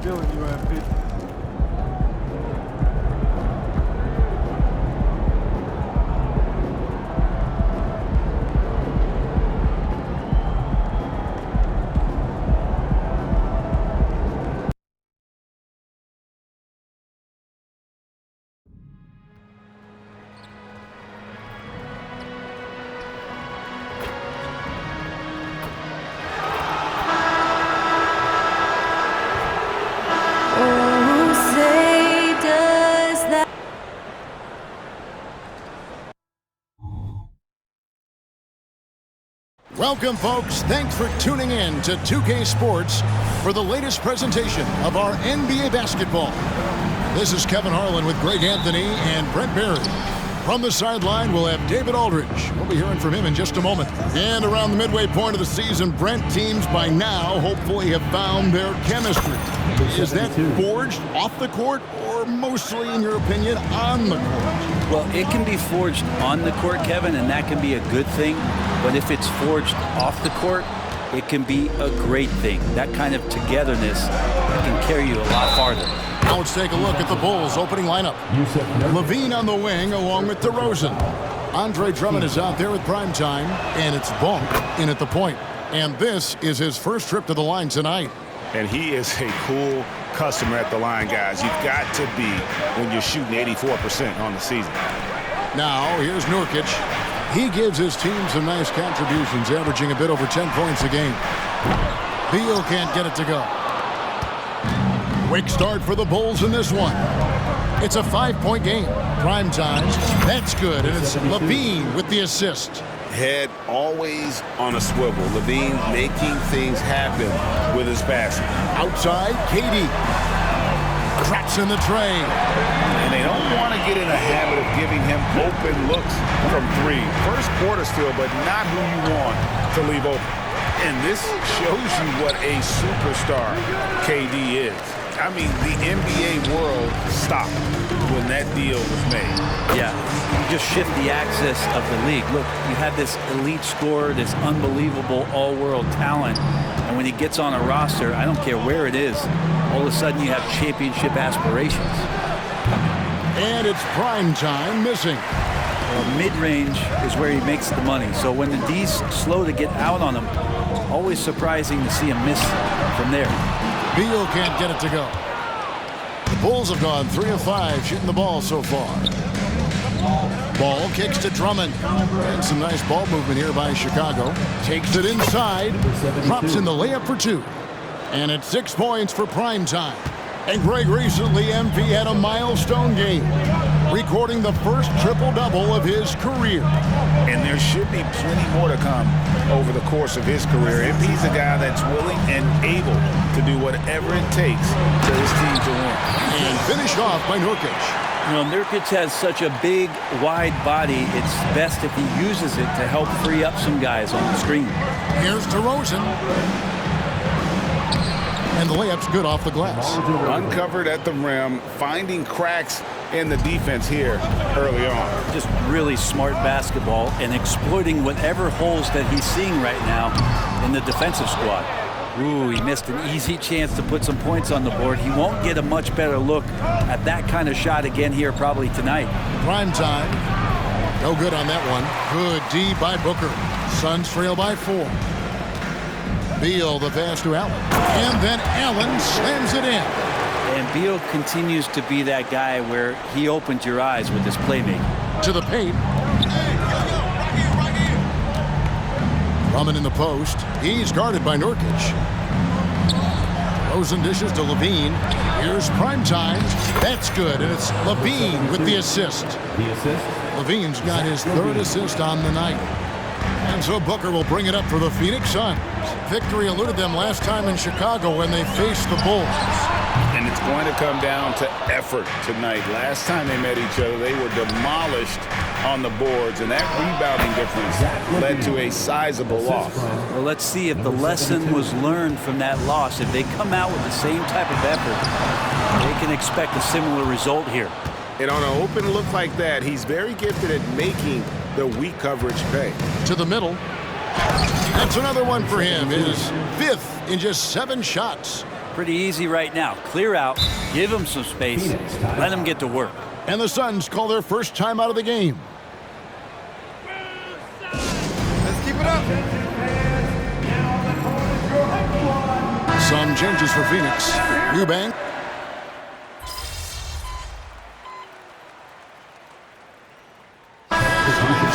feeling you MP. Welcome, folks. Thanks for tuning in to 2K Sports for the latest presentation of our NBA basketball. This is Kevin Harlan with Greg Anthony and Brent Barry. From the sideline, we'll have David Aldridge. We'll be hearing from him in just a moment. And around the midway point of the season, Brent, teams by now hopefully have found their chemistry. Is that forged off the court or mostly, in your opinion, on the court? Well, it can be forged on the court, Kevin, and that can be a good thing. But if it's forged off the court, it can be a great thing. That kind of togetherness can carry you a lot farther. Now let's take a look at the Bulls' opening lineup. Levine on the wing along with DeRozan. Andre Drummond is out there with Primetime, and it's Bonk in at the point. And this is his first trip to the line tonight. And he is a cool customer at the line, guys. You've got to be when you're shooting 84% on the season. Now, here's Nurkic. He gives his team some nice contributions, averaging a bit over 10 points a game. Beal can't get it to go. Quick start for the Bulls in this one. It's a 5-point game. Prime time. That's good, and it's Levine with the assist. Head always on a swivel. Levine making things happen with his passing. Outside, KD. Cracks in the tray. And they don't want to get in a habit of giving him open looks from three. First quarter still, but not who you want to leave open. And this shows you what a superstar KD is. I mean, the NBA world stopped when that deal was made. Yeah, you just shift the axis of the league. Look, you have this elite scorer, this unbelievable all-world talent, and when he gets on a roster, I don't care where it is, all of a sudden you have championship aspirations. And it's prime time missing. Well, mid-range is where he makes the money. So when the D's slow to get out on him, always surprising to see him miss from there. Beal can't get it to go. The Bulls have gone 3 of 5 shooting the ball so far. Ball kicks to Drummond. And some nice ball movement here by Chicago. Takes it inside. Drops in the layup for 2. And it's 6 points for prime time. And Greg, recently MP had a milestone game, recording the first triple-double of his career. And there should be plenty more to come over the course of his career. MP's a guy that's willing and able to do whatever it takes for his team to win. And finished off by Nurkic. You know, Nurkic has such a big, wide body. It's best if he uses it to help free up some guys on the screen. Here's DeRozan. And the layup's good off the glass. Uncovered at the rim, finding cracks in the defense here early on. Just really smart basketball and exploiting whatever holes that he's seeing right now in the defensive squad. Ooh, he missed an easy chance to put some points on the board. He won't get a much better look at that kind of shot again here probably tonight. Prime time. No good on that one. Good D by Booker. Suns trail by 4. Beal the pass to Allen. And then Allen slams it in. And Beal continues to be that guy where he opens your eyes with his playmaking. To the paint. Drummond in the post. He's guarded by Nurkic. Rosen dishes to Levine. Here's Primetime. That's good, and it's Levine with the assist. Levine's got his 3rd assist on the night. And so Booker will bring it up for the Phoenix Suns. Victory eluded them last time in Chicago when they faced the Bulls. And it's going to come down to effort tonight. Last time they met each other, they were demolished on the boards, and that rebounding difference led to a sizable loss. Well, let's see if the lesson was learned from that loss. If they come out with the same type of effort, they can expect a similar result here. And on an open look like that, he's very gifted at making the weak coverage pay. To the middle. That's another one for him. His 5th in just 7 shots. Pretty easy right now. Clear out, give him some space, let him get to work. And the Suns call their first time out of the game. Let's keep it up. Some changes for Phoenix. Eubank.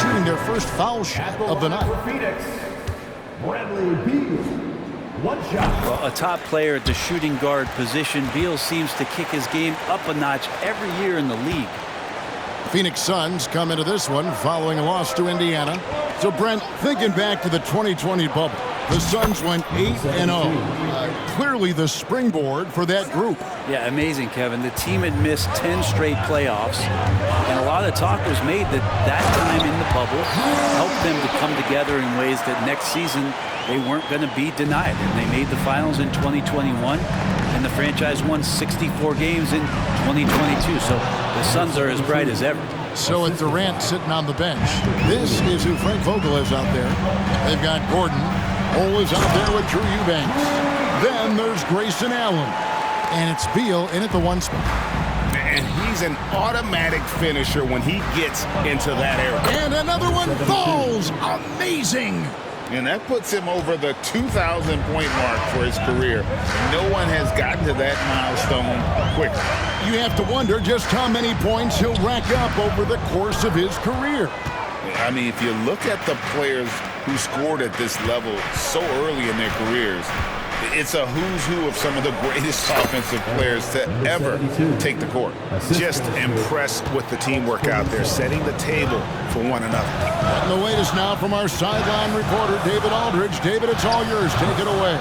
Shooting their first foul shot of the night. Phoenix, Bradley Beal. One shot. Well, a top player at the shooting guard position, Beal seems to kick his game up a notch every year in the league. Phoenix Suns come into this one following a loss to Indiana. So, Brent, thinking back to the 2020 bubble, the Suns went 8-0. Clearly the springboard for that group. Yeah, amazing, Kevin. The team had missed 10 straight playoffs, and a lot of talk was made that that time in the bubble helped them to come together in ways that next season they weren't going to be denied. And they made the finals in 2021, and the franchise won 64 games in 2022. So the Suns are as bright as ever. So it's Durant sitting on the bench. This is who Frank Vogel is out there. They've got Gordon. Cole is out there with Drew Eubanks. Then there's Grayson Allen. And it's Beal in at the one spot. And he's an automatic finisher when he gets into that area. And another one falls. Amazing. And that puts him over the 2,000-point mark for his career. No one has gotten to that milestone quicker. You have to wonder just how many points he'll rack up over the course of his career. I mean, if you look at the players who scored at this level so early in their careers, it's a who's who of some of the greatest offensive players to ever take the court. Just impressed with the teamwork out there, setting the table for one another. And the latest now from our sideline reporter, David Aldridge. David, it's all yours. Take it away.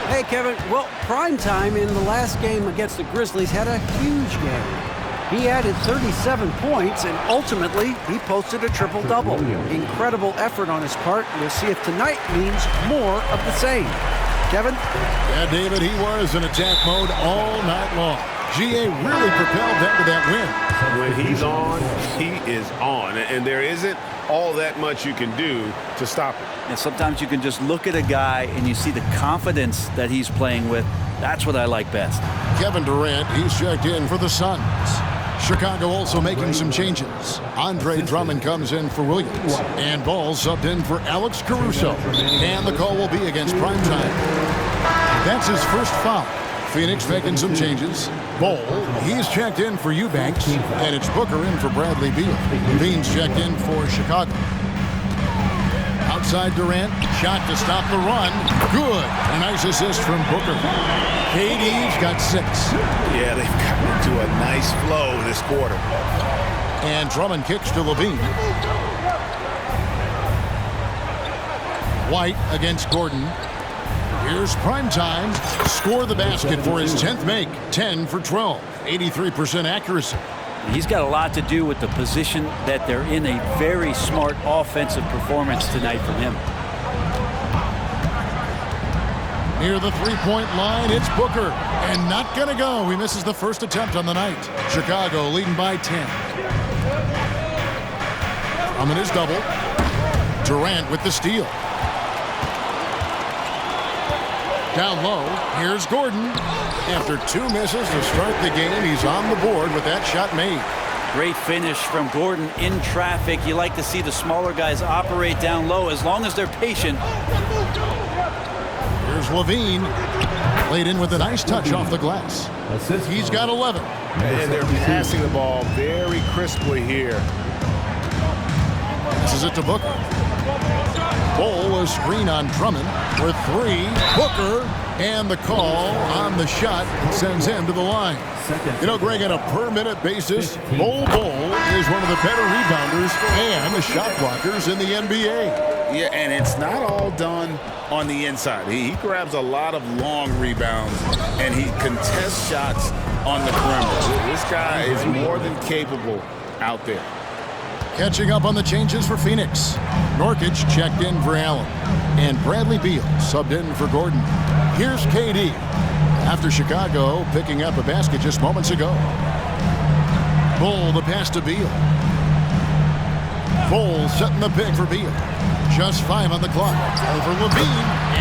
Hey, Kevin. Well, primetime in the last game against the Grizzlies had a huge game. He added 37 points, and ultimately, he posted a triple-double. Incredible effort on his part. We'll see if tonight means more of the same. Kevin? Yeah, David, he was in attack mode all night long. GA really propelled them to that win. When he's on, he is on. And there isn't all that much you can do to stop him. And sometimes you can just look at a guy and you see the confidence that he's playing with. That's what I like best. Kevin Durant, he's checked in for the Suns. Chicago also making some changes. Andre Drummond comes in for Williams. And Ball subbed in for Alex Caruso. And the call will be against Primetime. That's his first foul. Phoenix making some changes. Ball, he's checked in for Eubanks. And it's Booker in for Bradley Beal. Bean's checked in for Chicago. Outside Durant, shot to stop the run. Good. A nice assist from Booker. KD's got 6. Yeah, they've gotten into a nice flow this quarter. And Drummond kicks to Levine. White against Gordon. Here's Primetime. Score the basket for his 10th make. 10 for 12. 83% accuracy. He's got a lot to do with the position that they're in. A very smart offensive performance tonight from him. Near the three-point line, it's Booker. And not going to go. He misses the first attempt on the night. Chicago leading by 10. Drummond is double. Durant with the steal. Down low, here's Gordon. After 2 misses to start the game, he's on the board with that shot made. Great finish from Gordon in traffic. You like to see the smaller guys operate down low as long as they're patient. Here's Levine. Laid in with a nice touch off the glass. He's got 11. And they're passing the ball very crisply here. This is it to Booker. Ball, a screen on Drummond for 3. Booker, and the call on the shot sends him to the line. You know, Greg, on a per-minute basis, Bol is one of the better rebounders and the shot blockers in the NBA. Yeah, and it's not all done on the inside. He grabs a lot of long rebounds, and he contests shots on the perimeter. This guy is more than capable out there. Catching up on the changes for Phoenix. Nurkic checked in for Allen. And Bradley Beal subbed in for Gordon. Here's KD. After Chicago picking up a basket just moments ago. Bull the pass to Beal. Bull setting the pick for Beal. Just 5 on the clock. Over Levine.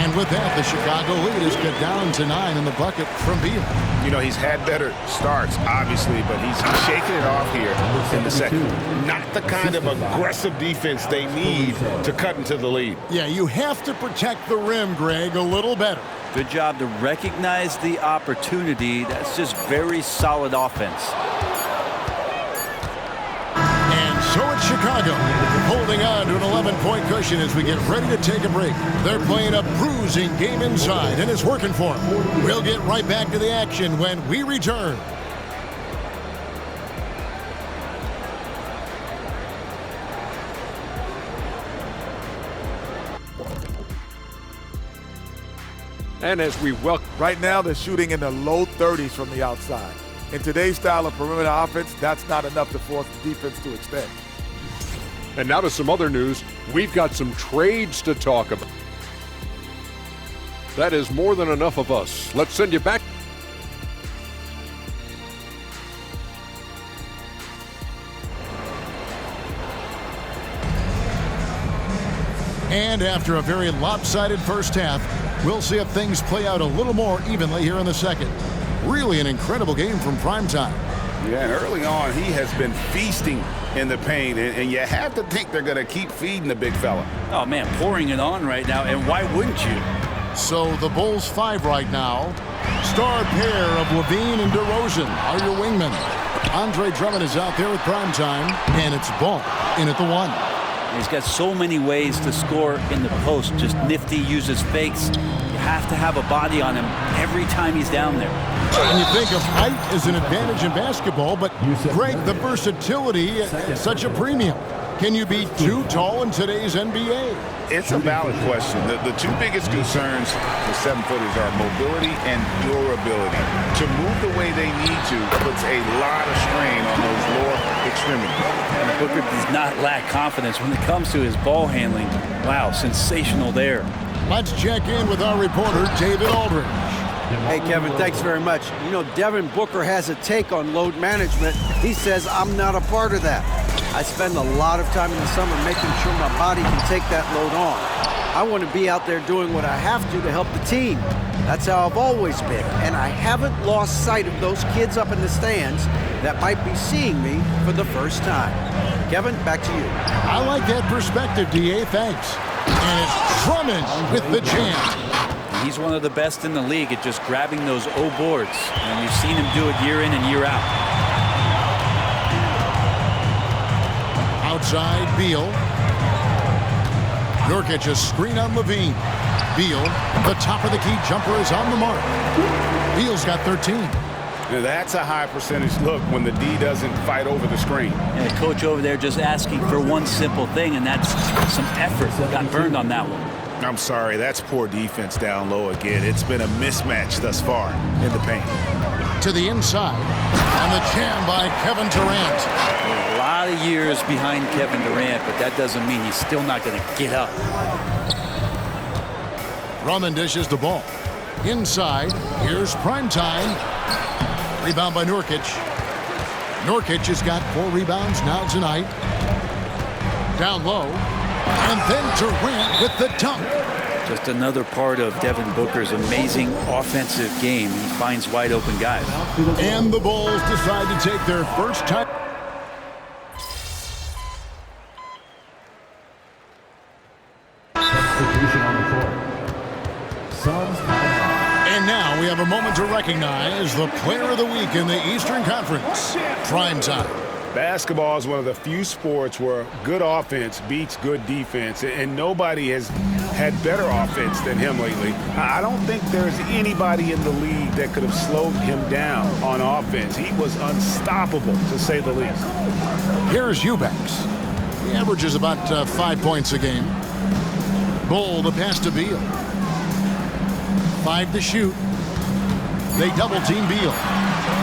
And with that, the Chicago lead is cut down to 9 in the bucket from Beal. You know, he's had better starts, obviously, but he's shaking it off here in the second. Not the kind of aggressive defense they need to cut into the lead. Yeah, you have to protect the rim, Greg, a little better. Good job to recognize the opportunity. That's just very solid offense. And so it's Chicago holding on to an 11-point cushion as we get ready to take a break. They're playing a bruising game inside, and it's working for them. We'll get right back to the action when we return. And as we welcome. Right now, they're shooting in the low 30s from the outside. In today's style of perimeter offense, that's not enough to force the defense to extend. And now to some other news. We've got some trades to talk about. That is more than enough of us. Let's send you back. And after a very lopsided first half, we'll see if things play out a little more evenly here in the second. Really an incredible game from primetime. Yeah, and early on, he has been feasting in the paint, and you have to think they're going to keep feeding the big fella. Oh, man, pouring it on right now, and why wouldn't you? So the Bulls 5 right now. Star pair of Levine and DeRozan are your wingmen. Andre Drummond is out there with primetime, and it's Ball in at the 1. He's got so many ways to score in the post. Just nifty, uses fakes. You have to have a body on him every time he's down there. And you think of height as an advantage in basketball, but Greg, the versatility is such a premium. Can you be too tall in today's NBA? It's a valid question. The two biggest concerns for 7-footers are mobility and durability. To move the way they need to puts a lot of strain on those lower extremities. And Booker does not lack confidence when it comes to his ball handling. Wow, sensational there. Let's check in with our reporter, David Aldridge. Hey, Kevin, thanks very much. You know, Devin Booker has a take on load management. He says, I'm not a part of that. I spend a lot of time in the summer making sure my body can take that load on. I want to be out there doing what I have to help the team. That's how I've always been. And I haven't lost sight of those kids up in the stands that might be seeing me for the first time. Kevin, back to you. I like that perspective, D.A. Thanks. And it's Drummond with the jam. He's one of the best in the league at just grabbing those O boards. And we've seen him do it year in and year out. Outside, Beal. Nurkic a screen on Levine. Beal, the top of the key jumper is on the mark. Beal's got 13. Now that's a high percentage look when the D doesn't fight over the screen. And the coach over there just asking for one simple thing, and that's some effort. Got burned on that one. I'm sorry, that's poor defense down low again. It's been a mismatch thus far in the paint. To the inside, and the jam by Kevin Durant. A lot of years behind Kevin Durant, but that doesn't mean he's still not going to get up. Drummond dishes the ball. Inside, here's primetime. Rebound by Nurkic. Nurkic has got 4 rebounds now tonight. Down low. And then Durant with the dunk. Just another part of Devin Booker's amazing offensive game. He finds wide open guys. And the Bulls decide to take their first time. And now we have a moment to recognize the player of the week in the Eastern Conference. Primetime. Basketball is one of the few sports where good offense beats good defense, and nobody has had better offense than him lately. I don't think there's anybody in the league that could have slowed him down on offense. He was unstoppable, to say the least. Here's Eubanks. He averages about 5 points a game. Bull the pass to Beal. 5 to shoot. They double-team Beal.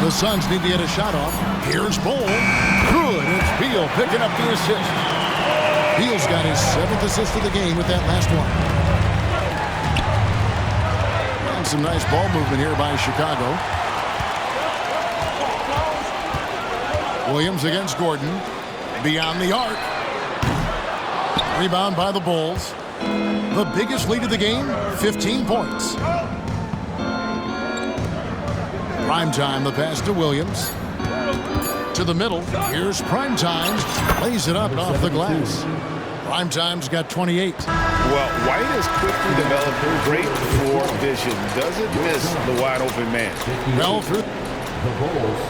The Suns need to get a shot off. Here's Bull. Good. It's Beal picking up the assist. Beal's got his 7th assist of the game with that last one. And some nice ball movement here by Chicago. Williams against Gordon. Beyond the arc. Rebound by the Bulls. The biggest lead of the game, 15 points. Primetime, the pass to Williams. To the middle, here's Primetime. Lays it up off the glass. Primetime's got 28. Well, White has quickly developed great floor vision. Doesn't miss the wide open man. Bell through. The Bulls,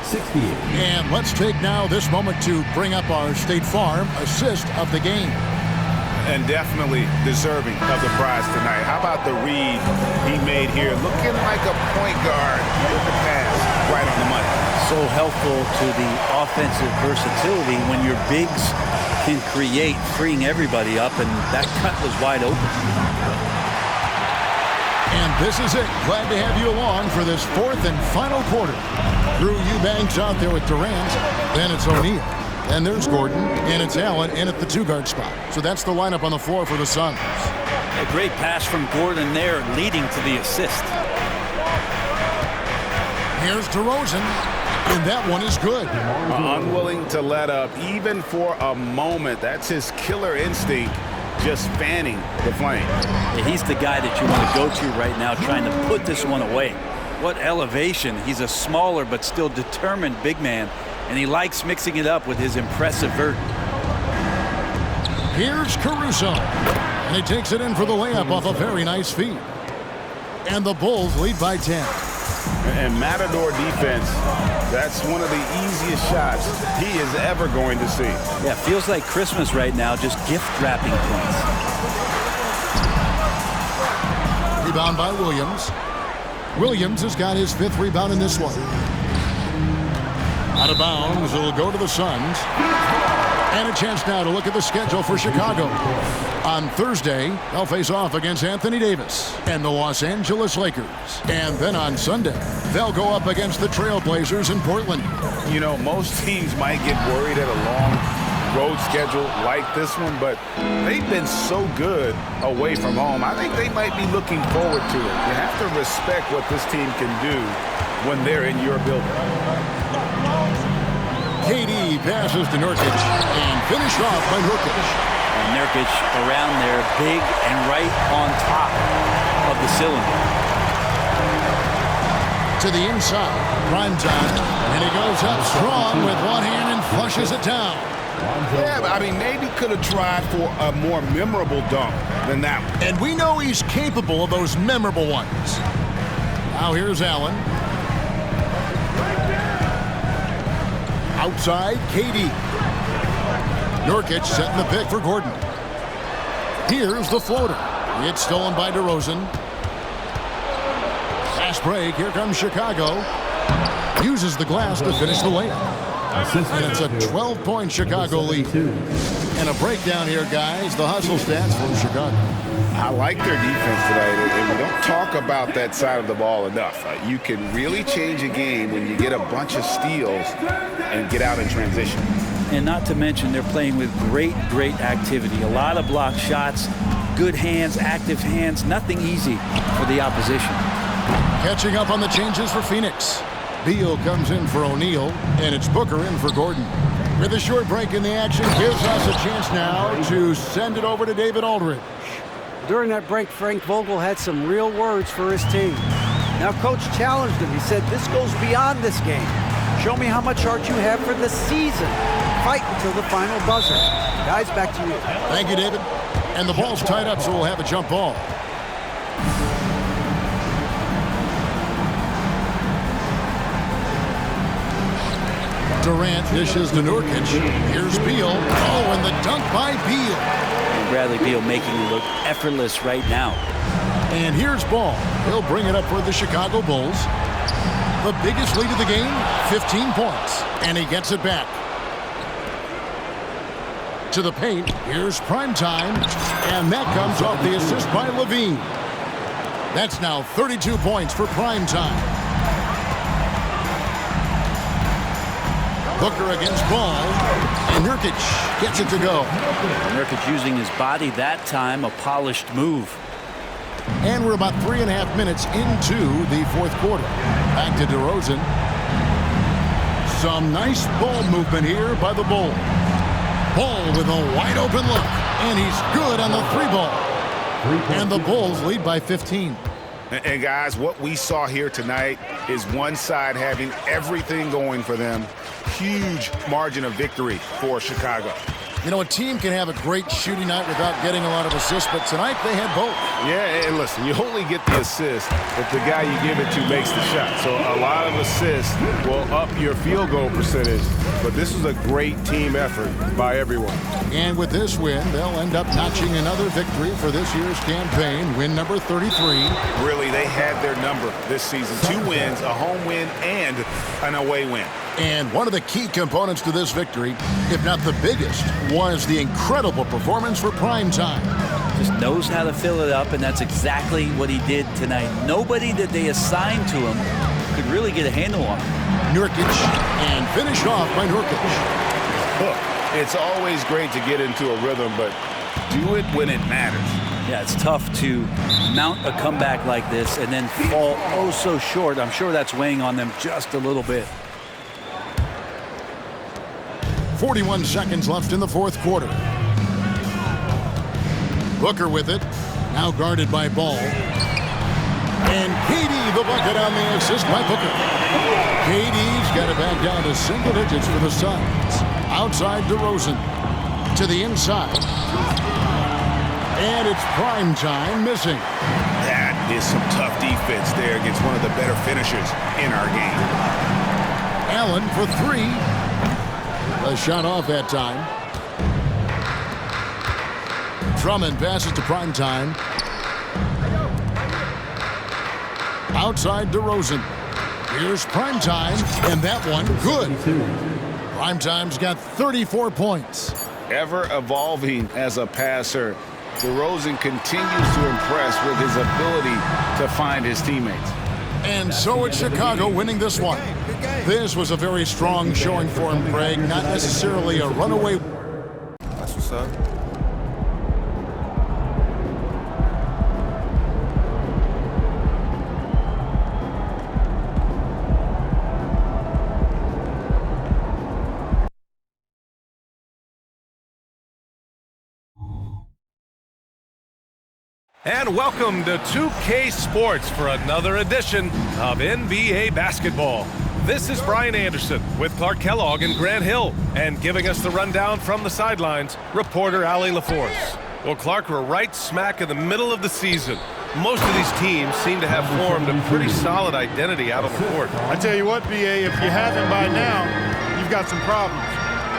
68. And let's take now this moment to bring up our State Farm assist of the game. And definitely deserving of the prize tonight. How about the read he made here? Looking like a point guard with the pass right on the money. So helpful to the offensive versatility when your bigs can create, freeing everybody up, and that cut was wide open. And this is it. Glad to have you along for this fourth and final quarter. Drew Eubanks out there with Durant. Then it's O'Neal. And there's Gordon, and it's Allen in at the two-guard spot. So that's the lineup on the floor for the Suns. A great pass from Gordon there, leading to the assist. Here's DeRozan, and that one is good. Unwilling to let up, even for a moment. That's his killer instinct, just fanning the flame. Yeah, he's the guy that you want to go to right now, trying to put this one away. What elevation. He's a smaller but still determined big man. And he likes mixing it up with his impressive vert. Here's Caruso. And he takes it in for the layup off a very nice feed. And the Bulls lead by 10. And Matador defense, that's one of the easiest shots he is ever going to see. Yeah, feels like Christmas right now, just gift wrapping points. Rebound by Williams. Williams has got his 5th rebound in this one. Out of bounds, it'll go to the Suns. And a chance now to look at the schedule for Chicago. On Thursday, they'll face off against Anthony Davis and the Los Angeles Lakers. And then on Sunday, they'll go up against the Trailblazers in Portland. You know, most teams might get worried at a long road schedule like this one, but they've been so good away from home. I think they might be looking forward to it. You have to respect what this team can do when they're in your building. KD passes to Nurkic and finished off by Nurkic. And Nurkic around there, big and right on top of the cylinder. To the inside, Primetime, and he goes up strong with one hand and flushes it down. Yeah, but I mean, maybe could have tried for a more memorable dunk than that one. And we know he's capable of those memorable ones. Now here's Allen. Outside, KD. Nurkic setting the pick for Gordon. Here's the floater. It's stolen by DeRozan. Fast break. Here comes Chicago. Uses the glass to finish the layup. And it's a 12-point Chicago lead. And a breakdown here, guys. The hustle stats from Chicago. I like their defense tonight, and we don't talk about that side of the ball enough. You can really change a game when you get a bunch of steals and get out in transition. And not to mention, they're playing with great activity. A lot of block shots, good hands, active hands, nothing easy for the opposition. Catching up on the changes for Phoenix. Beal comes in for O'Neal, and it's Booker in for Gordon. With a short break in the action, gives us a chance now to send it over to David Aldridge. During that break, Frank Vogel had some real words for his team. Now, Coach challenged him. He said, this goes beyond this game. Show me how much heart you have for the season. Fight until the final buzzer. Guys, back to you. Thank you, David. And the ball's tied up, so we'll have a jump ball. Durant dishes to Nurkic. Here's Beal. Oh, and the dunk by Beal. And Bradley Beal making it look effortless right now. And here's Ball. He'll bring it up for the Chicago Bulls. The biggest lead of the game, 15 points. And he gets it back. To the paint. Here's Primetime. And that comes off the assist by Levine. That's now 32 points for Primetime. Booker against Ball, and Nurkic gets it to go. Nurkic using his body that time, a polished move. And we're about 3.5 minutes into the fourth quarter. Back to DeRozan. Some nice ball movement here by the Bulls. Ball with a wide open look. And he's good on the 3-ball. And the Bulls lead by 15. And guys, what we saw here tonight is one side having everything going for them. Huge margin of victory for Chicago. You know, a team can have a great shooting night without getting a lot of assists, but tonight they had both. Yeah, and listen, you only get the assist if the guy you give it to makes the shot. So a lot of assists will up your field goal percentage, but this was a great team effort by everyone. And with this win, they'll end up notching another victory for this year's campaign, win number 33. Really, they had their number this season. 2 wins, a home win, and an away win. And one of the key components to this victory, if not the biggest, was the incredible performance for prime time. Just knows how to fill it up, and that's exactly what he did tonight. Nobody that they assigned to him could really get a handle on him. Nurkic, and finished off by Nurkic. Look, it's always great to get into a rhythm, but do it when it matters. Yeah, it's tough to mount a comeback like this and then fall oh so short. I'm sure that's weighing on them just a little bit. 41 seconds left in the fourth quarter. Booker with it. Now guarded by Ball. And KD the bucket on the assist by Booker. KD's got it back down to single digits for the Suns. Outside DeRozan. To the inside. And it's prime time missing. That is some tough defense there against one of the better finishers in our game. Allen for 3. A shot off that time. Drummond passes to prime time. Outside DeRozan. Here's prime time, and that one good. Prime time's got 34 points. Ever evolving as a passer, DeRozan continues to impress with his ability to find his teammates. And so it's Chicago winning this one. This was a very strong showing for him, Craig. Not necessarily a runaway. That's what's up. And welcome to 2K Sports for another edition of NBA basketball. This is Brian Anderson with Clark Kellogg and Grant Hill, and giving us the rundown from the sidelines, reporter Allie LaForce. Well, Clark, we're right smack in the middle of the season. Most of these teams seem to have formed a pretty solid identity out on the court. I tell you what, BA, if you haven't by now, you've got some problems.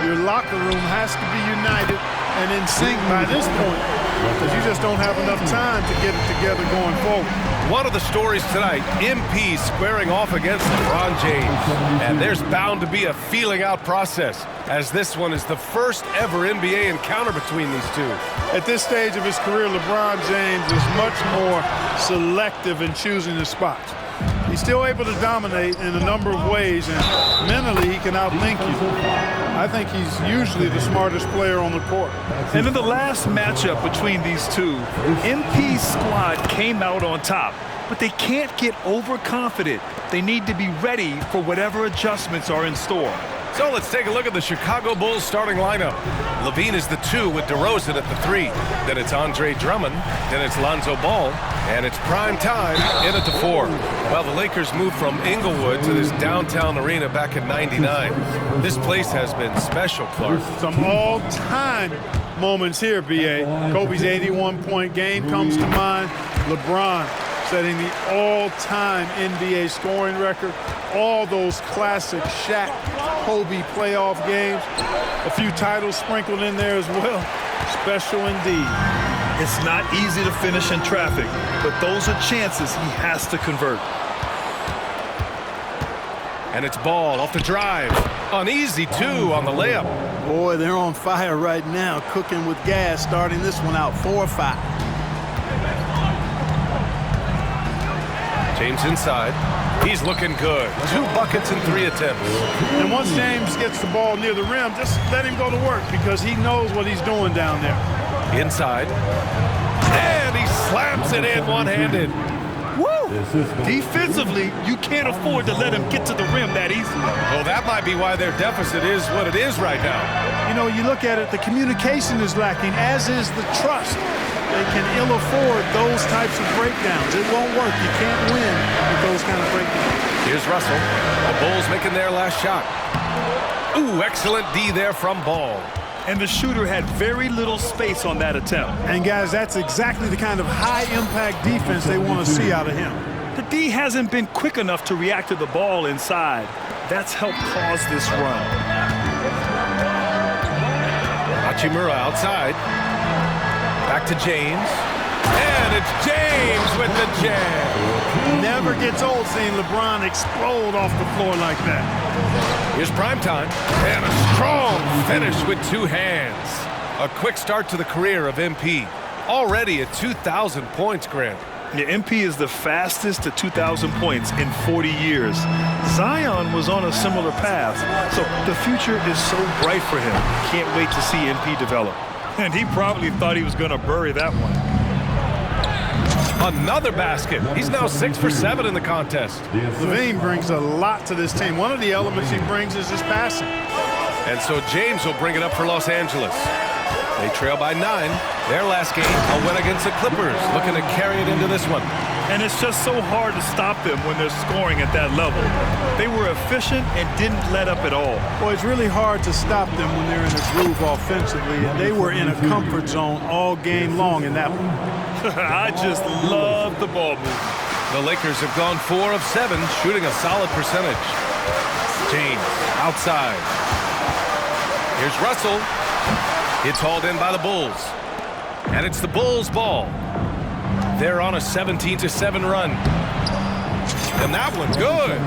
Your locker room has to be united and in sync by this point, because you just don't have enough time to get it together going forward. One of the stories tonight, MP squaring off against LeBron James. And there's bound to be a feeling out process, as this one is the first ever NBA encounter between these two. At this stage of his career, LeBron James is much more selective in choosing his spots. He's still able to dominate in a number of ways, and mentally he can outthink you. I think he's usually the smartest player on the court. And in the last matchup between these two, MP's squad came out on top, but they can't get overconfident. They need to be ready for whatever adjustments are in store. So let's take a look at the Chicago Bulls starting lineup. Levine is the 2 with DeRozan at the 3. Then it's Andre Drummond. Then it's Lonzo Ball. And it's prime time in at the 4. Well, the Lakers moved from Inglewood to this downtown arena back in '99. This place has been special, Clark. Some all-time moments here, B.A. Kobe's 81-point game comes to mind. LeBron setting the all-time NBA scoring record. All those classic Shaq, Kobe playoff games. A few titles sprinkled in there as well. Special indeed. It's not easy to finish in traffic, but those are chances he has to convert. And it's Ball off the drive. An easy 2 on the layup. Boy, they're on fire right now, cooking with gas, starting this one out 4-5. James inside. He's looking good. 2 buckets in 3 attempts. And once James gets the ball near the rim, just let him go to work, because he knows what he's doing down there. Inside. And he slams it in one-handed. Woo! Defensively, you can't afford to let him get to the rim that easily. Well, that might be why their deficit is what it is right now. You know, you look at it, the communication is lacking, as is the trust. They can ill afford those types of breakdowns. It won't work. You can't win with those kind of breakdowns. Here's Russell. The Bulls making their last shot. Ooh, excellent D there from Ball. And the shooter had very little space on that attempt. And guys, that's exactly the kind of high-impact defense they want to see out of him. The D hasn't been quick enough to react to the ball inside. That's helped cause this run. Hachimura outside. Back to James. And it's James with the jam. Never gets old seeing LeBron explode off the floor like that. Here's primetime. And a strong finish with two hands. A quick start to the career of MP. Already at 2,000 points, Grant. Yeah, MP is the fastest to 2,000 points in 40 years. Zion was on a similar path, so the future is so bright for him. Can't wait to see MP develop. And he probably thought he was going to bury that one. Another basket. He's now 6 for 7 in the contest. Levine brings a lot to this team. One of the elements he brings is his passing. And so James will bring it up for Los Angeles. They trail by 9. Their last game, a win against the Clippers, looking to carry it into this one. And it's just so hard to stop them when they're scoring at that level. They were efficient and didn't let up at all. Well, it's really hard to stop them when they're in a groove offensively, and they were in a comfort zone all game long in that one. I just love the ball movement. The Lakers have gone 4 of 7, shooting a solid percentage. James outside. Here's Russell. It's hauled in by the Bulls. And it's the Bulls' ball. They're on a 17-7 run. And that one good.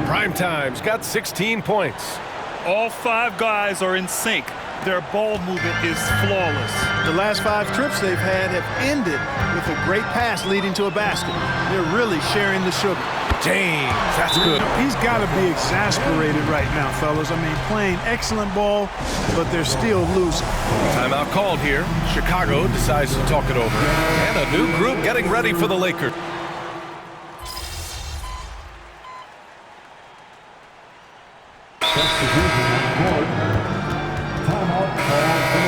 Primetime's got 16 points. All 5 guys are in sync. Their ball movement is flawless. The last 5 trips they've had have ended with a great pass leading to a basket. They're really sharing the sugar. James, that's good. He's got to be exasperated right now, fellas. I mean, playing excellent ball, but they're still losing. Timeout called here. Chicago decides to talk it over. And a new group getting ready for the Lakers.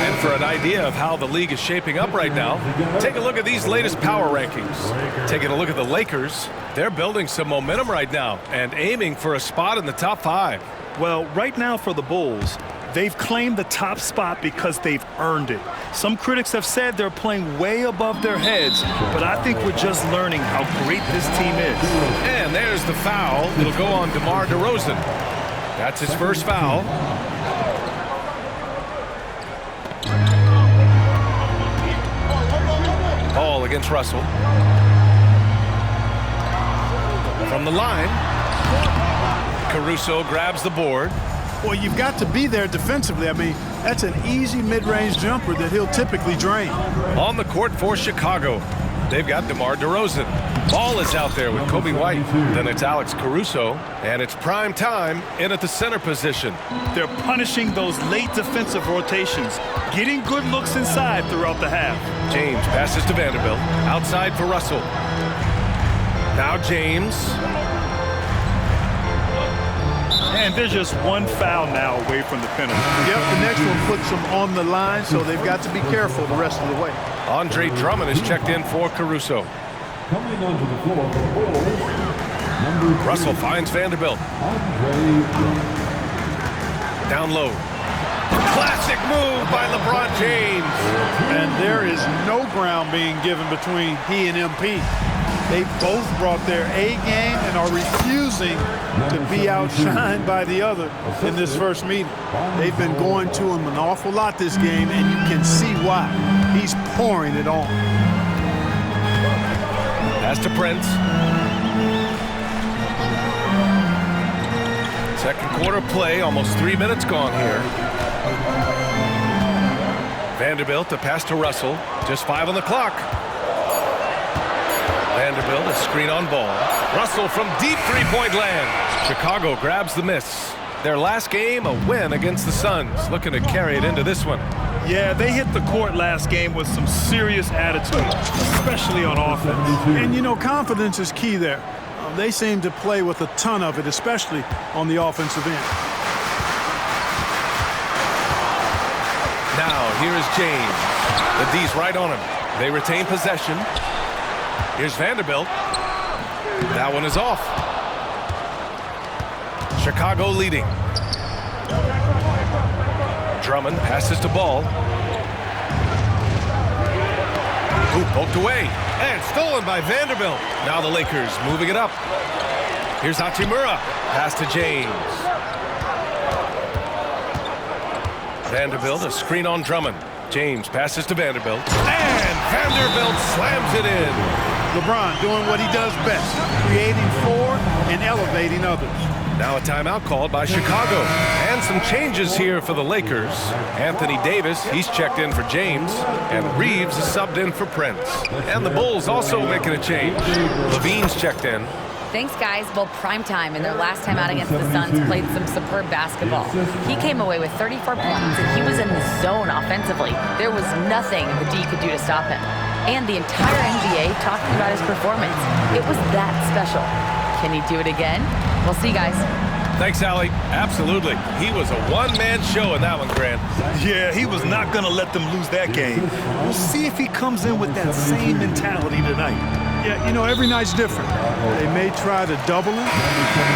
And for an idea of how the league is shaping up right now, take a look at these latest power rankings. Taking a look at the Lakers, they're building some momentum right now and aiming for a spot in the top 5. Well, right now for the Bulls, they've claimed the top spot because they've earned it. Some critics have said they're playing way above their heads, but I think we're just learning how great this team is. And there's the foul. It'll go on DeMar DeRozan. That's his first foul. Ball against Russell. From the line, Caruso grabs the board. Well, you've got to be there defensively. I mean, that's an easy mid-range jumper that he'll typically drain. On the court for Chicago, they've got DeMar DeRozan. Ball is out there with Kobe White. Then it's Alex Caruso, and it's prime time in at the center position. They're punishing those late defensive rotations, getting good looks inside throughout the half. James passes to Vanderbilt. Outside for Russell. Now James. And there's just one foul now away from the penalty. Yep, the next one puts them on the line, so they've got to be careful the rest of the way. Andre Drummond is checked in for Caruso. Coming onto the floor for the Bulls, Russell finds Vanderbilt. Down low. Classic move by LeBron James. And there is no ground being given between he and MP. They both brought their A game and are refusing to be outshined by the other in this first meeting. They've been going to him an awful lot this game, and you can see why. He's pouring it on. Pass to Prince. Second quarter play, almost 3 minutes gone here. Vanderbilt, a pass to Russell. Just 5 on the clock. Vanderbilt, a screen on ball. Russell from deep three-point land. Chicago grabs the miss. Their last game, a win against the Suns. Looking to carry it into this one. Yeah, they hit the court last game with some serious attitude, especially on offense. And, you know, confidence is key there. They seem to play with a ton of it, especially on the offensive end. Now, here is James. The D's right on him. They retain possession. Here's Vanderbilt. That one is off. Chicago leading. Drummond passes to Ball. Ooh, poked away. And stolen by Vanderbilt. Now the Lakers moving it up. Here's Hachimura. Pass to James. Vanderbilt, a screen on Drummond. James passes to Vanderbilt. And Vanderbilt slams it in. LeBron doing what he does best, creating for and elevating others. Now a timeout called by Chicago. And some changes here for the Lakers. Anthony Davis, he's checked in for James. And Reeves is subbed in for Prince. And the Bulls also making a change. Levine's checked in. Thanks, guys. Well, primetime in their last time out against the Suns played some superb basketball. He came away with 34 points, and he was in the zone offensively. There was nothing the D could do to stop him. And the entire NBA talking about his performance. It was that special. Can he do it again? We'll see, guys. Thanks, Allie. Absolutely. He was a one-man show in that one, Grant. Yeah, he was not going to let them lose that game. We'll see if he comes in with that same mentality tonight. Yeah, you know, every night's different. They may try to double him,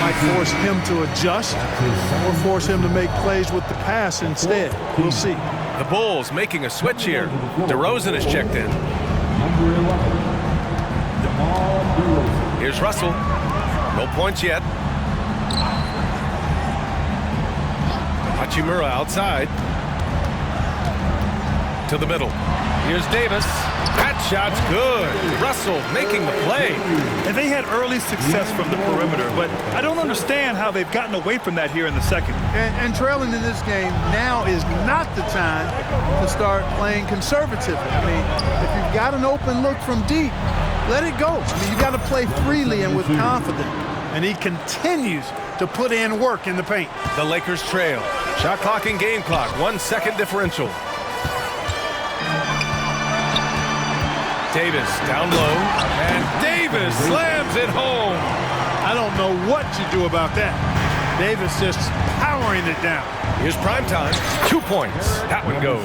might force him to adjust, or force him to make plays with the pass instead. We'll see. The Bulls making a switch here. DeRozan is checked in. Here's Russell. No points yet. Hachimura outside. To the middle. Here's Davis. That shot's good. Russell making the play. And they had early success from the perimeter, but I don't understand how they've gotten away from that here in the second. And trailing in this game, now is not the time to start playing conservatively. I mean, if you've got an open look from deep, let it go. I mean, you got to play freely and with confidence. And he continues to put in work in the paint. The Lakers trail. Shot clock and game clock. 1 second differential. Davis down low, and Davis slams it home. I don't know what you do about that. Davis just powering it down. Here's Primetime, 2 points. That one goes.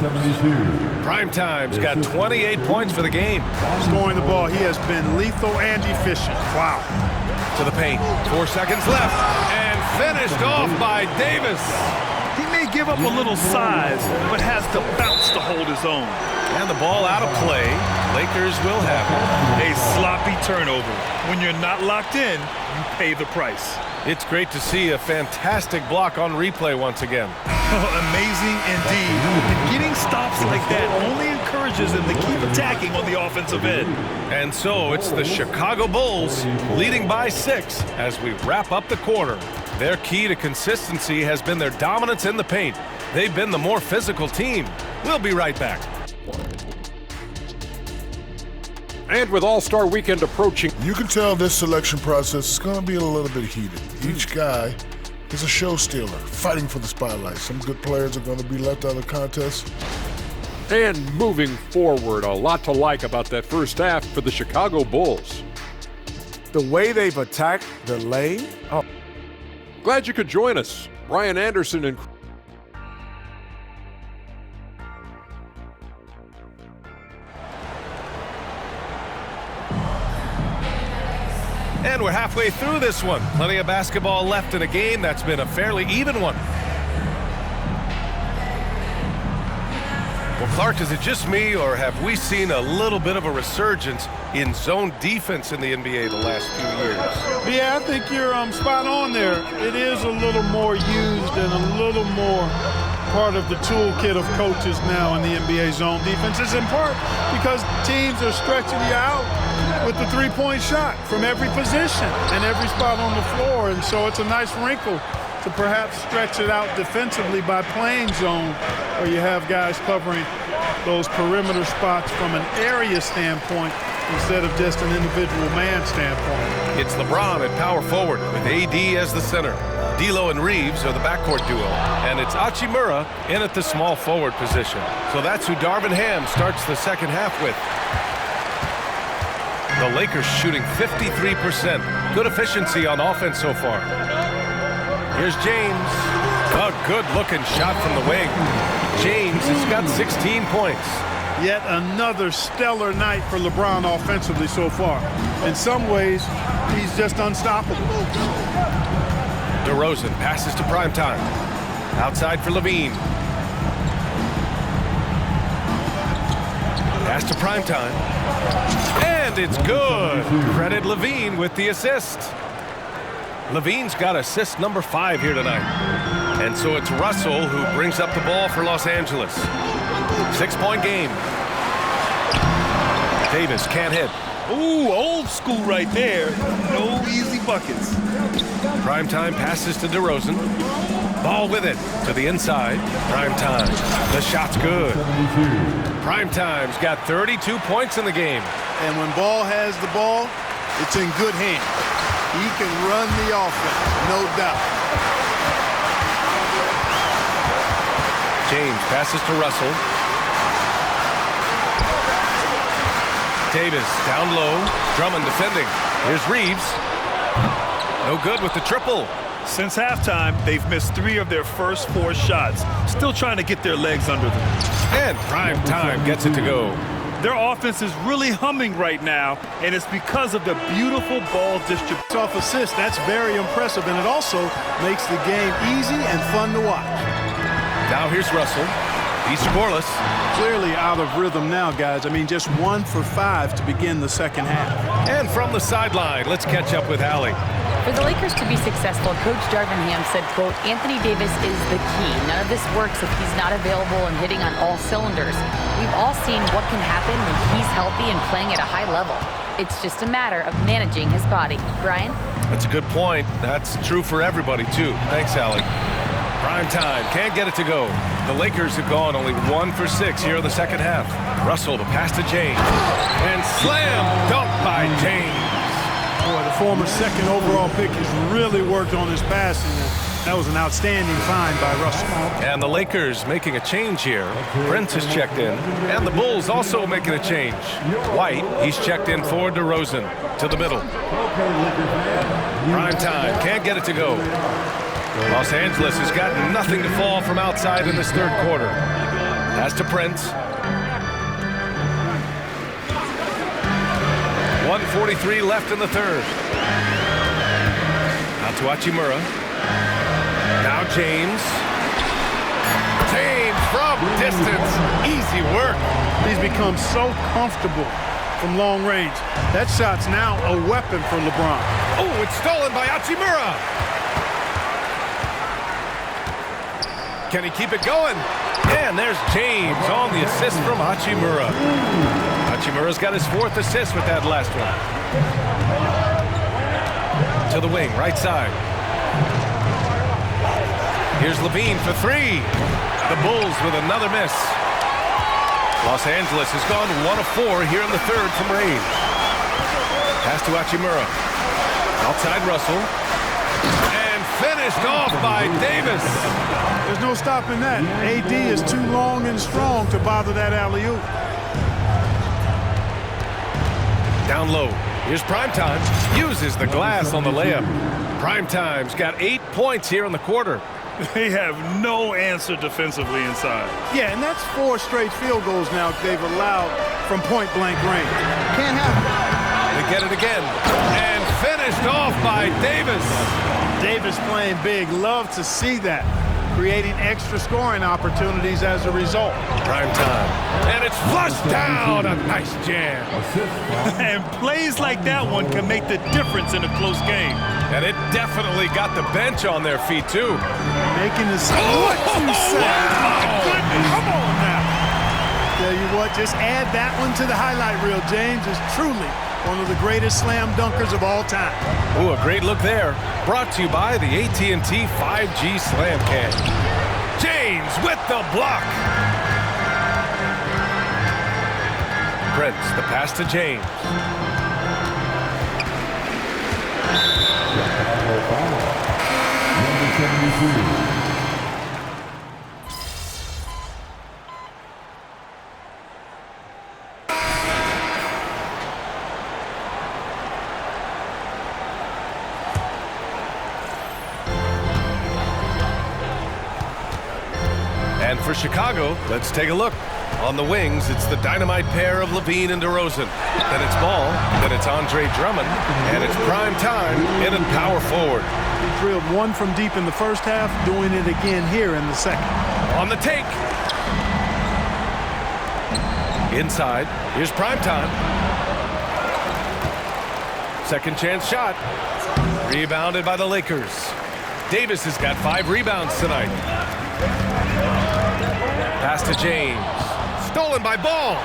Primetime's got 28 points for the game. Scoring the ball, he has been lethal and efficient. Wow. To the paint, 4 seconds left, and finished off by Davis. He may give up a little size, but has the bounce to hold his own. And the ball out of play. Lakers will have it. A sloppy turnover. When you're not locked in, you pay the price. It's great to see a fantastic block on replay once again. Amazing indeed. And getting stops like that only encourages them to keep attacking on the offensive end. And so it's the Chicago Bulls leading by 6 as we wrap up the quarter. Their key to consistency has been their dominance in the paint. They've been the more physical team. We'll be right back. And with All-Star Weekend approaching, you can tell this selection process is going to be a little bit heated. Each guy is a show stealer, fighting for the spotlight. Some good players are going to be left out of the contest. And moving forward, a lot to like about that first half for the Chicago Bulls. The way they've attacked the lane. Oh. Glad you could join us. Brian Anderson and And we're halfway through this one. Plenty of basketball left in a game that's been a fairly even one. Well, Clark, is it just me, or have we seen a little bit of a resurgence in zone defense in the NBA the last few years? Yeah, I think you're spot on there. It is a little more used and a little more part of the toolkit of coaches now in the NBA zone defense. It's in part because teams are stretching you out with the three-point shot from every position and every spot on the floor. And so it's a nice wrinkle to perhaps stretch it out defensively by playing zone, where you have guys covering those perimeter spots from an area standpoint instead of just an individual man standpoint. It's LeBron at power forward with AD as the center. D'Lo and Reeves are the backcourt duo. And it's Hachimura in at the small forward position. So that's who Darvin Ham starts the second half with. The Lakers shooting 53%. Good efficiency on offense so far. Here's James. A good-looking shot from the wing. James has got 16 points. Yet another stellar night for LeBron offensively so far. In some ways, he's just unstoppable. DeRozan passes to Primetime. Outside for Levine. Pass to Primetime. And it's good. Credit Levine with the assist. Levine's got assist number 5 here tonight. And so it's Russell who brings up the ball for Los Angeles. 6-point game. Davis can't hit. Ooh, old school right there. No easy buckets. Primetime passes to DeRozan. Ball with it to the inside. Primetime. The shot's good. Primetime's got 32 points in the game. And when Ball has the ball, it's in good hands. He can run the offense, no doubt. James passes to Russell. Davis down low. Drummond defending. Here's Reeves. No good with the triple. Since halftime, they've missed 3 of their first 4 shots. Still trying to get their legs under them. And Primetime gets it to go. Their offense is really humming right now, and it's because of the beautiful ball distribution. Off assist, that's very impressive, and it also makes the game easy and fun to watch. Now here's Russell. He's scoreless. Clearly out of rhythm now, guys. I mean, just 1 for 5 to begin the second half. And from the sideline, let's catch up with Allie. For the Lakers to be successful, Coach Darvin Ham said, quote, Anthony Davis is the key. None of this works if he's not available and hitting on all cylinders. We've all seen what can happen when he's healthy and playing at a high level. It's just a matter of managing his body. Brian? That's a good point. That's true for everybody, too. Thanks, Allie. Primetime can't get it to go. The Lakers have gone only 1 for 6 here in the second half. Russell the pass to James. And slam dunk by James. Boy, the former second overall pick has really worked on his passing. That was an outstanding find by Russell. And the Lakers making a change here. Prince has checked in. And the Bulls also making a change. White, he's checked in for DeRozan to the middle. Primetime can't get it to go. Los Angeles has got nothing to fall from outside in this third quarter. Pass to Prince. 1:43 left in the third. Out to Hachimura. Now James. James from distance. Easy work. He's become so comfortable from long range. That shot's now a weapon for LeBron. Oh, it's stolen by Hachimura. Can he keep it going? And there's James on the assist from Hachimura. Hachimura's got his 4th assist with that last one. To the wing, right side. Here's Levine for 3. The Bulls with another miss. Los Angeles has gone 1 of 4 here in the third from range. Pass to Hachimura. Outside Russell. And finished off by Davis. There's no stopping that. AD is too long and strong to bother that alley-oop. Down low. Here's Primetime. Uses the glass on the layup. Primetime's got 8 points here in the quarter. They have no answer defensively inside. Yeah, and that's 4 straight field goals now they've allowed from point-blank range. Can't happen. They get it again. And finished off by Davis. Davis playing big. Love to see that. Creating extra scoring opportunities as a result. Primetime. And it's flushed down. A nice jam. And plays like that one can make the difference in a close game. And it definitely got the bench on their feet, too. Making this. What you say? My goodness. Come on now. Tell you what, just add that one to the highlight reel. James is truly one of the greatest slam dunkers of all time. Ooh, a great look there. Brought to you by the AT&T 5G Slam Cam. James with the block. Prince, the pass to James. Number 72. And for Chicago, let's take a look. On the wings, it's the dynamite pair of Levine and DeRozan. Then it's Ball, then it's Andre Drummond, and it's prime time in and power forward. He drilled one from deep in the first half, doing it again here in the second. On the take. Inside, here's prime time. Second chance shot. Rebounded by the Lakers. Davis has got 5 rebounds tonight. Pass to James. Stolen by Ball.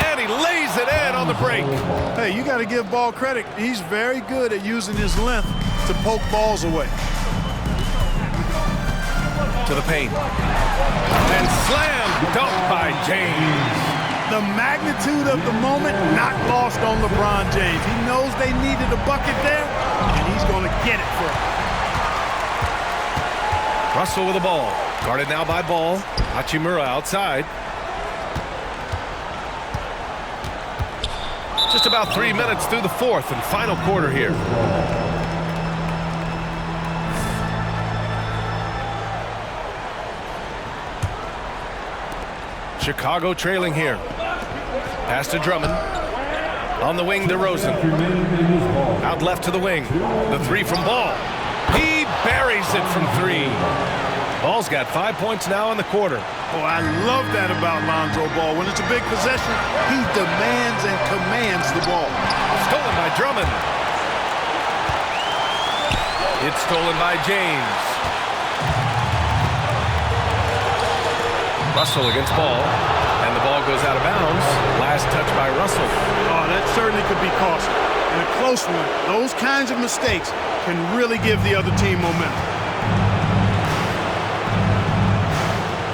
And he lays it in on the break. Hey, you got to give Ball credit. He's very good at using his length to poke balls away. To the paint. And slam dunk by James. The magnitude of the moment not lost on LeBron James. He knows they needed a bucket there, and he's going to get it for them. Russell with the ball. Guarded now by Ball. Hachimura outside. Just about 3 minutes through the fourth and final quarter here. Chicago trailing here. Pass to Drummond. On the wing, DeRozan. Out left to the wing. The three from Ball. He buries it from 3. Ball's got 5 points now in the quarter. Oh, I love that about Lonzo Ball. When it's a big possession, he demands and commands the ball. Stolen by Drummond. It's stolen by James. Russell against Ball. And the ball goes out of bounds. Last touch by Russell. Oh, that certainly could be costly. In a close one, those kinds of mistakes can really give the other team momentum.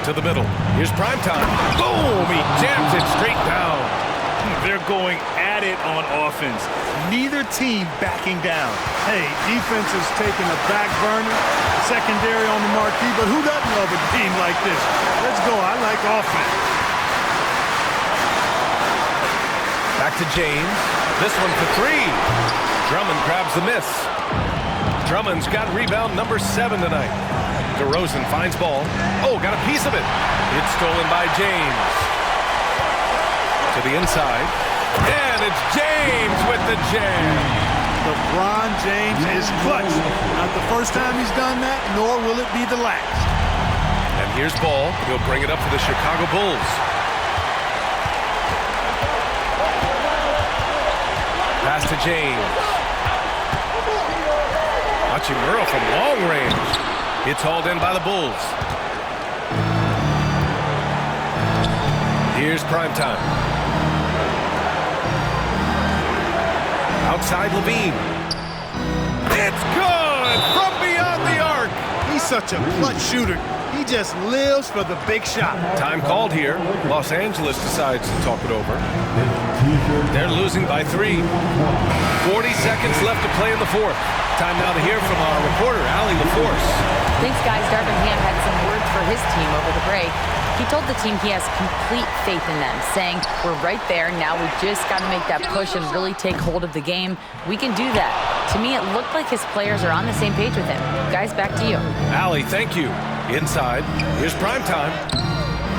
To the middle. Here's prime time. Boom! He jams it straight down. They're going at it on offense. Neither team backing down. Hey, defense is taking a back burner, secondary on the marquee, but who doesn't love a team like this? Let's go. I like offense. Back to James. This one for 3. Drummond grabs the miss. Drummond's got rebound number 7 tonight. DeRozan finds Ball. Oh, got a piece of it. It's stolen by James. To the inside. And it's James with the jam. LeBron James is clutch. Not the first time he's done that, nor will it be the last. And here's Ball. He'll bring it up for the Chicago Bulls. Pass to James. Hachimura from long range. It's hauled in by the Bulls. Here's prime time. Outside Levine. It's good from beyond the arc. He's such a clutch shooter. He just lives for the big shot. Time called here. Los Angeles decides to talk it over. They're losing by 3. 40 seconds left to play in the fourth. Time now to hear from our reporter, Allie LaForce. Thanks, guys. Darvin Ham had some words for his team over the break. He told the team he has complete faith in them, saying, we're right there. Now we just got to make that push and really take hold of the game. We can do that. To me, it looked like his players are on the same page with him. Guys, back to you. Allie, thank you. Inside, here's prime time.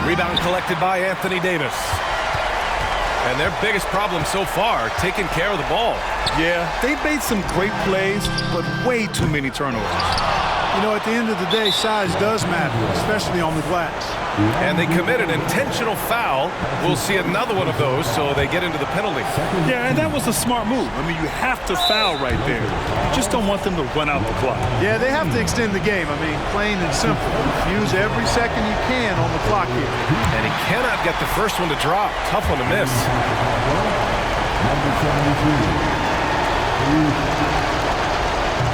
Rebound collected by Anthony Davis. And their biggest problem so far, taking care of the ball. Yeah, they've made some great plays, but way too many turnovers. You know, at the end of the day, size does matter, especially on the glass. And they committed an intentional foul. We'll see another one of those, so they get into the penalty. Yeah, and that was a smart move. I mean, you have to foul right there. You just don't want them to run out the clock. Yeah, they have to extend the game. I mean, plain and simple. Use every second you can on the clock here. And he cannot get the first one to drop. Tough one to miss. Number 72.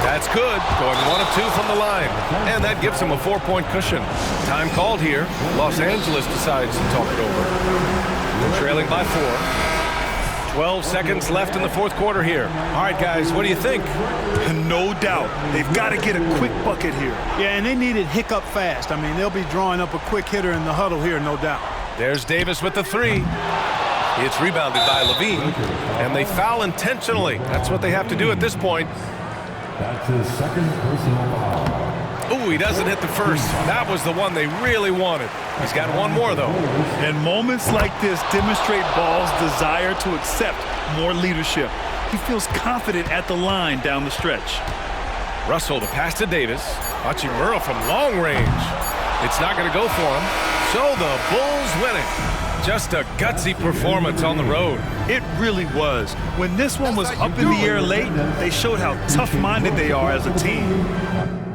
That's good. Going 1 of 2 from the line. And that gives him a 4-point cushion. Time called here. Los Angeles decides to talk it over. Trailing by 4. 12 seconds left in the fourth quarter here. All right, guys, what do you think? No doubt. They've got to get a quick bucket here. Yeah, and they need it hiccup fast. I mean, they'll be drawing up a quick hitter in the huddle here, no doubt. There's Davis with the 3. It's rebounded by Levine, and they foul intentionally. That's what they have to do at this point. That's his second personal foul. Ooh, he doesn't hit the first. That was the one they really wanted. He's got one more, though. And moments like this demonstrate Ball's desire to accept more leadership. He feels confident at the line down the stretch. Russell, the pass to Davis. Hachimura from long range. It's not going to go for him. So the Bulls winning. Just a gutsy performance on the road. It really was. When this one was up in the air late, they showed how tough-minded they are as a team.